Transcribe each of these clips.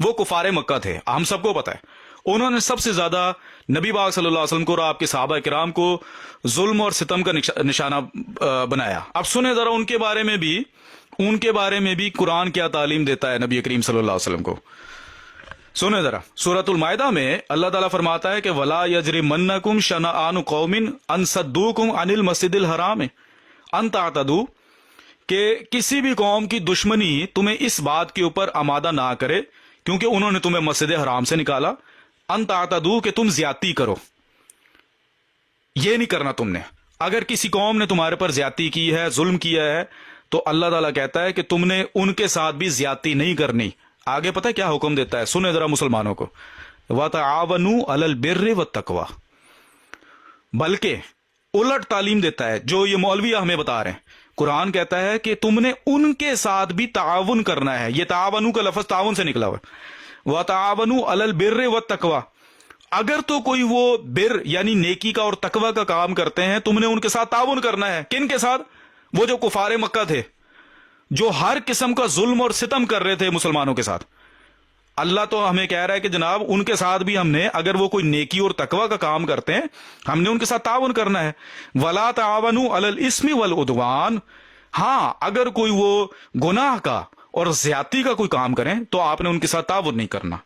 وہ کفار مکہ تھے، ہم سب کو پتہ ہے۔ انہوں نے سب سے زیادہ نبی پاک صلی اللہ علیہ وسلم کو اور آپ کے صحابہ کرام کو ظلم اور ستم کا نشانہ بنایا۔ اب سنیں ذرا ان کے بارے میں بھی قرآن کیا تعلیم دیتا ہے نبی کریم صلی اللہ علیہ وسلم کو۔ سنیں ذرا، سورۃ المائدہ میں اللہ تعالیٰ فرماتا ہے کہ وَلَا يَجْرِمَنَّكُمْ شَنَآنُ قَوْمٍ أَن صَدُّوكُمْ عَنِ الْمَسْجِدِ الْحَرَامِ أَن تَعْتَدُوا، کہ کسی بھی قوم کی دشمنی تمہیں اس بات کے اوپر آمادہ نہ کرے کیونکہ انہوں نے تمہیں مسجد حرام سے نکالا، ان تعتدوا، کہ تم زیادتی کرو، یہ نہیں کرنا تم نے۔ اگر کسی قوم نے تمہارے پر زیادتی کی ہے، ظلم کیا ہے، تو اللہ تعالیٰ کہتا ہے کہ تم نے ان کے ساتھ بھی زیادتی نہیں کرنی۔ آگے پتہ کیا حکم دیتا ہے؟ سنیں ذرا مسلمانوں کو، وَتَعَاوَنُوا عَلَى الْبِرِّ وَالتَّقْوَى، بلکہ الٹ تعلیم دیتا ہے جو یہ مولوی ہمیں بتا رہے ہیں۔ قرآن کہتا ہے کہ تم نے ان کے ساتھ بھی تعاون کرنا ہے۔ یہ تعاونو کا لفظ تعاون سے نکلا ہوا ہے۔ وَتَعَاوَنُوا عَلَى الْبِرِّ وَالتَّقْوَى، اگر تو کوئی وہ بر یعنی نیکی کا اور تقوی کا کام کرتے ہیں، تم نے ان کے ساتھ تعاون کرنا ہے۔ کن کے ساتھ؟ وہ جو کفار مکہ تھے، جو ہر قسم کا ظلم اور ستم کر رہے تھے مسلمانوں کے ساتھ۔ اللہ تو ہمیں کہہ رہا ہے کہ جناب ان کے ساتھ بھی ہم نے، اگر وہ کوئی نیکی اور تقوی کا کام کرتے ہیں، ہم نے ان کے ساتھ تعاون کرنا ہے۔ وَلَا تَعَاوَنُوا عَلَى الْإِثْمِ وَالْعُدْوَانِ، ہاں اگر کوئی وہ گناہ کا اور زیادتی کا کوئی کام کریں تو آپ نے ان کے ساتھ تعاون نہیں کرنا۔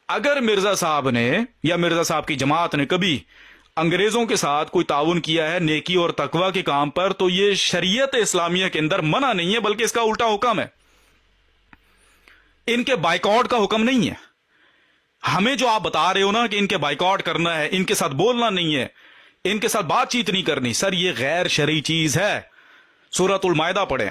اگر مرزا صاحب نے یا مرزا صاحب کی جماعت نے کبھی انگریزوں کے ساتھ کوئی تعاون کیا ہے نیکی اور تقوی کے کام پر، تو یہ شریعت اسلامیہ کے اندر منع نہیں ہے، بلکہ اس کا الٹا حکم ہے۔ ان کے بائیکاٹ کا حکم نہیں ہے۔ ہمیں جو آپ بتا رہے ہو نا کہ ان کے بائیکاٹ کرنا ہے، ان کے ساتھ بولنا نہیں ہے، ان کے ساتھ بات چیت نہیں کرنی، سر یہ غیر شرعی چیز ہے۔ سورۃ المائدہ پڑھیں۔